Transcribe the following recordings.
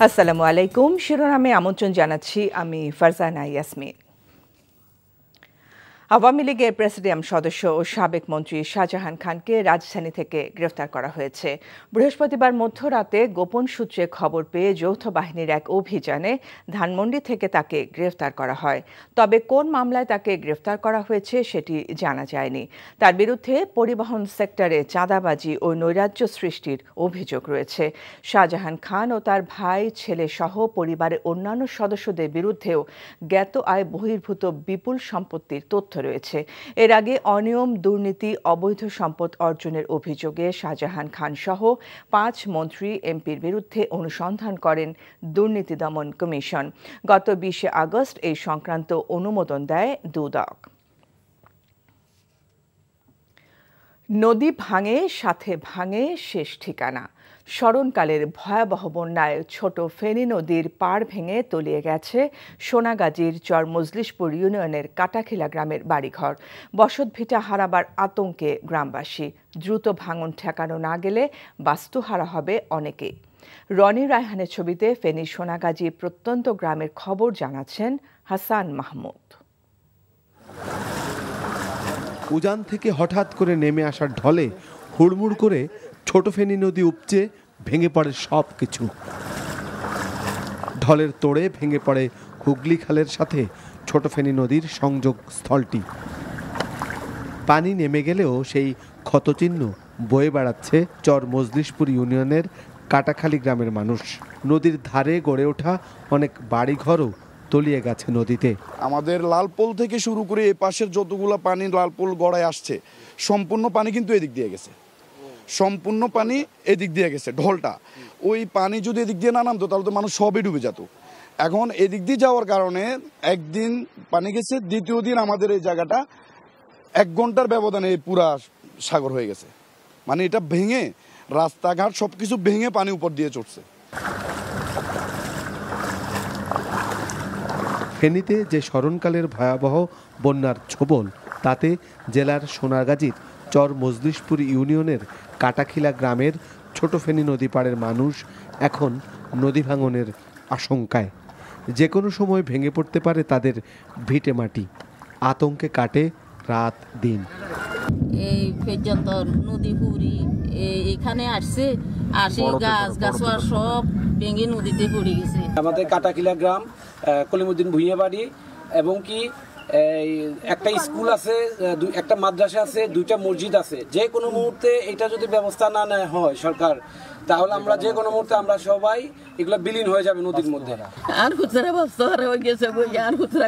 আসসালামু আলাইকুম। শিরোনামে আমন্ত্রণ জানাচ্ছি আমি ফারজানা ইয়াসমিন। আওয়ামী লীগের প্রেসিডিয়াম সদস্য ও সাবেক মন্ত্রী শাহজাহান খানকে রাজধানী থেকে গ্রেফতার করা হয়েছে। বৃহস্পতিবার মধ্যরাতে গোপন সূত্রে খবর পেয়ে যৌথ বাহিনীর এক অভিযানে ধানমন্ডি থেকে তাকে গ্রেফতার করা হয়। তবে কোন মামলায় তাকে গ্রেফতার করা হয়েছে সেটি জানা যায়নি। তার বিরুদ্ধে পরিবহন সেক্টরে চাঁদাবাজি ও নৈরাজ্য সৃষ্টির অভিযোগ রয়েছে। শাহজাহান খান ও তার ভাই, ছেলে সহ পরিবারের অন্যান্য সদস্যদের বিরুদ্ধেও জ্ঞাত আয় বহির্ভূত বিপুল সম্পত্তির তথ্য রয়েছে। এর আগে অনিয়ম, দুর্নীতি, অবৈধ সম্পদ অর্জনের অভিযোগে শাহজাহান খান সহ 5 মন্ত্রী, এমপির বিরুদ্ধে অনুসন্ধান করেন দুর্নীতি দমন কমিশন। গত 20 আগস্ট এই সংক্রান্ত অনুমোদন দেয় দুদক। নদী ভাঙে, সাথে ভাঙে শেষ ঠিকানা। স্মরণকালের ভয়াবহ বন্যায় ছোট ফেনী নদীর পাড় ভেঙে তলিয়ে গেছে সোনাগাজীর চর মজলিশপুর ইউনিয়নের কাটাখিলা গ্রামের বাড়িঘর। বসতভিটা হারাবার আতঙ্কে গ্রামবাসী। দ্রুত ভাঙন ঠেকানো না গেলে বাস্তুহারা হবে অনেকে। রনি রায়হানের ছবিতে ফেনী সোনাগাজী প্রত্যন্ত গ্রামের খবর জানাচ্ছেন হাসান মাহমুদ। উজান থেকে হঠাৎ করে নেমে আসার ঢলে হুড়মুড় করে ছোট ফেনী নদী উপচে ভেঙে পড়ে সব কিছু। ঢলের তোড়ে ভেঙে পড়ে হুগলি খালের সাথে ছোট ফেনী নদীর সংযোগ স্থলটি। পানি নেমে গেলেও সেই ক্ষতচিহ্ন বয়ে বেড়াচ্ছে চর মজলিশপুর ইউনিয়নের কাটাখালী গ্রামের মানুষ। নদীর ধারে গড়ে ওঠা অনেক বাড়িঘরও তলিয়ে গেছে নদীতে। আমাদের লালপোল থেকে শুরু করে এই পাশের যতগুলো পানি লালপোল গড়ায় আসছে, সম্পূর্ণ পানি কিন্তু এদিক দিয়ে গেছে, সম্পূর্ণ পানি এদিক দিয়ে গেছে। ঢলটা ওই পানি যদি এদিক দিয়ে না নামতো তাহলে তো মানুষ সবই ডুবে যেত। এখন এদিক দিয়ে যাওয়ার কারণে একদিন পানি গেছে, দ্বিতীয় দিন আমাদের এই জায়গাটা 1 ঘন্টার ব্যবধানে পুরা সাগর হয়ে গেছে। মানে এটা ভেঙে রাস্তাঘাট সবকিছু ভেঙে পানি উপর দিয়ে চড়ছে। ফেনীতে যে স্মরণকালের ভয়াবহ বন্যার ছোবল, তাতে জেলার সোনাগাজীর চর মজলিশপুর ইউনিয়নের কাটাখিলা গ্রামের ছোট ফেনী নদী পাড়ের মানুষ এখন নদী ভাঙনের আশঙ্কায়। যে কোনো সময় ভেঙে পড়তে পারে তাদের ভিটে মাটি। আতঙ্কে কাটে রাত দিন। এই পর্যন্ত নদী পুরি এখানে আসছে, গাছ সব ভেঙে নদীতে পড়ে গেছে। আমাদের কাটাখিলা গ্রাম, কলিমুদ্দিন ভুঁইয়া বাড়ি, এবং কি একটা স্কুল আছে, একটা মাদ্রাসা আছে, 2টা মসজিদ আছে। যে কোনো মুহূর্তে এটা যদি ব্যবস্থা না নেওয়া হয় সরকার, তাহলে আমরা যে কোনো মুহূর্তে আমরা সবাই এগুলো বিলীন হয়ে যাবে নদীর মধ্যে। আর খুচরা ব্যবস্থা হয়ে গেছে, আর খুচরা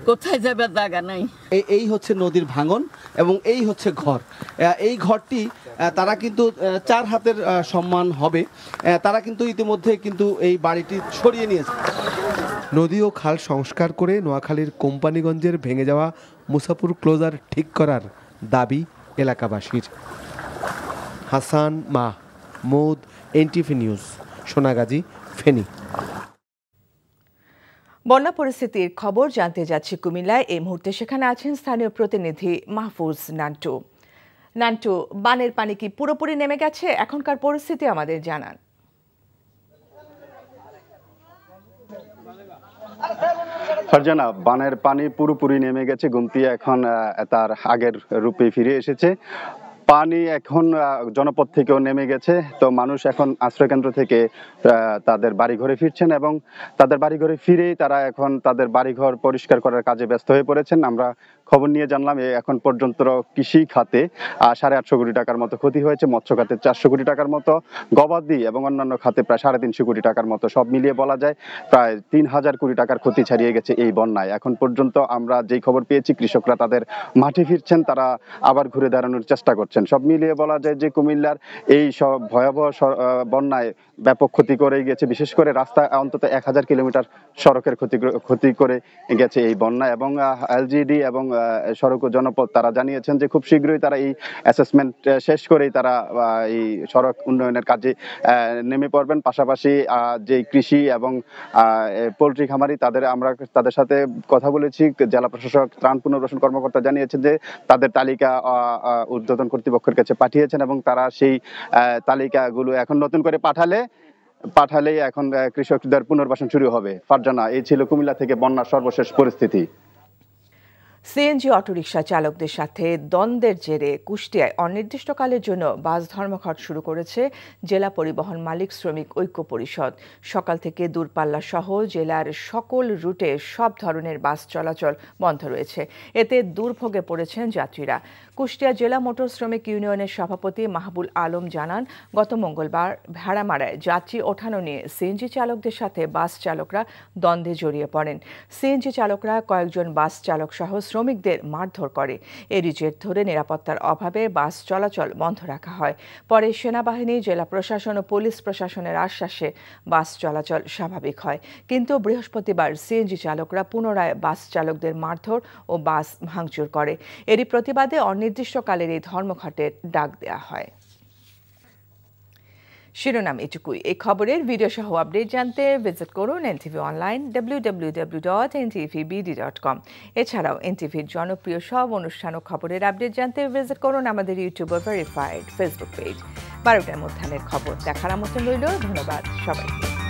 কোথায় যাবে জায়গা নাই। এই হচ্ছে নদীর ভাঙন এবং এই হচ্ছে ঘর। এই ঘরটি তারা কিন্তু 4 হাতের সম্মান হবে, তারা কিন্তু ইতিমধ্যে কিন্তু এই বাড়িটি সরিয়ে নিয়েছে। নদী ও খাল সংস্কার করে নোয়াখালীর কোম্পানিগঞ্জের ভেঙে যাওয়া মুসাপুর ক্লোজার ঠিক করার দাবি এলাকাবাসীর। Hasan Mahmud, NTV news, Sonagazi, Feni. বন্যা পরিস্থিতির খবর জানতে যাচ্ছি কুমিল্লায়। এই মুহূর্তে সেখানে আছেন স্থানীয় প্রতিনিধি মাহফুজ নান্টু। নান্টু, বানের পানি কি পুরোপুরি নেমে গেছে? এখনকার পরিস্থিতি আমাদের জানান। ফারজানা, বানের পানি পুরোপুরি নেমে গেছে, গুমতি এখন তার আগের রূপে ফিরে এসেছে। পানি এখন জনপদ থেকেও নেমে গেছে। তো মানুষ এখন আশ্রয়কেন্দ্র থেকে তাদের বাড়িঘরে ফিরছেন এবং তাদের বাড়িঘরে ফিরেই তারা এখন তাদের বাড়িঘর পরিষ্কার করার কাজে ব্যস্ত হয়ে পড়েছেন। আমরা খবর নিয়ে জানলাম এখন পর্যন্ত কৃষি খাতে 850 কোটি টাকার মতো ক্ষতি হয়েছে, মৎস্য খাতে 400 কোটি টাকার মতো, গবাদি এবং অন্যান্য খাতে প্রায় 350 কোটি টাকার মতো। সব মিলিয়ে বলা যায় প্রায় 3000 কোটি টাকার ক্ষতি ছাড়িয়ে গেছে এই বন্যায়। এখন পর্যন্ত আমরা যেই খবর পেয়েছি, কৃষকরা তাদের মাঠে ফিরছেন, তারা আবার ঘুরে দাঁড়ানোর চেষ্টা করছেন। সব মিলিয়ে বলা যায় যে কুমিল্লার এই সব ভয়াবহ বন্যায় ব্যাপক ক্ষতি করে গেছে। বিশেষ করে রাস্তা অন্তত 1000 কিলোমিটার সড়কের ক্ষতি করে গেছে এই বন্যা। এবং এলজিডি এবং সড়ক ও জনপদ তারা জানিয়েছেন যে খুব শীঘ্রই তারা এই অ্যাসেসমেন্ট শেষ করেই তারা এই সড়ক উন্নয়নের কাজে নেমে পড়বেন। পাশাপাশি যে কৃষি এবং পোলট্রি খামারি আমরা তাদের সাথে কথা বলেছি। জেলা প্রশাসক, ত্রাণ পুনর্বাসন কর্মকর্তা জানিয়েছেন যে তাদের তালিকা ঊর্ধ্বতন কর্তৃপক্ষের কাছে পাঠিয়েছেন এবং তারা সেই তালিকাগুলো এখন নতুন করে পাঠালে পাঠালেই এখন কৃষকদের পুনর্বাসন শুরু হবে। ফারজানা, এই ছিল কুমিল্লা থেকে বন্যার সর্বশেষ পরিস্থিতি। সিএনজি অটোরিকশা চালকদের সাথে দ্বন্দ্বের জেরে কুষ্টিয়ায় অনির্দিষ্টকালের জন্য বাস ধর্মঘট শুরু করেছে জেলা পরিবহন মালিক শ্রমিক ঐক্য পরিষদ। সকাল থেকে দূরপাল্লা সহ জেলার সকল রুটে সব ধরনের বাস চলাচল বন্ধ রয়েছে। এতে দুর্ভোগে পড়েছেন যাত্রীরা। কুষ্টিয়া জেলা মোটর শ্রমিক ইউনিয়নের সভাপতি মাহবুল আলম জানান, গত মঙ্গলবার ভেড়ামারায় যাত্রী ওঠানো নিয়ে সিএনজি চালকদের সাথে বাস চালকরা দ্বন্দ্বে জড়িয়ে পড়েন। সিএনজি চালকরা কয়েকজন বাস চালক সহ শ্রমিকদের মারধর করে। এরই জের ধরে নিরাপত্তার অভাবে বাস চলাচল বন্ধ রাখা হয়। পরে সেনাবাহিনী, জেলা প্রশাসন ও পুলিশ প্রশাসনের আশ্বাসে বাস চলাচল স্বাভাবিক হয়। কিন্তু বৃহস্পতিবার সিএনজি চালকরা পুনরায় বাস চালকদের মারধর ও বাস ভাঙচুর করে। এরই প্রতিবাদে অনির্দিষ্টকালের এই ধর্মঘটের ডাক দেওয়া হয়। শিরোনাম এটুকুই। এই খবরের ভিডিও সহ আপডেট জানতে ভিজিট করুন এনটিভি অনলাইন www.ntvbd.com। এছাড়াও এনটিভির জনপ্রিয় সব অনুষ্ঠান ও খবরের আপডেট জানতে ভিজিট করুন আমাদের ইউটিউব ভেরিফাইড ফেসবুক পেজ। 12টার মধ্যাহ্নের খবর দেখার আমন্ত্রণ রইল। ধন্যবাদ সবাইকে।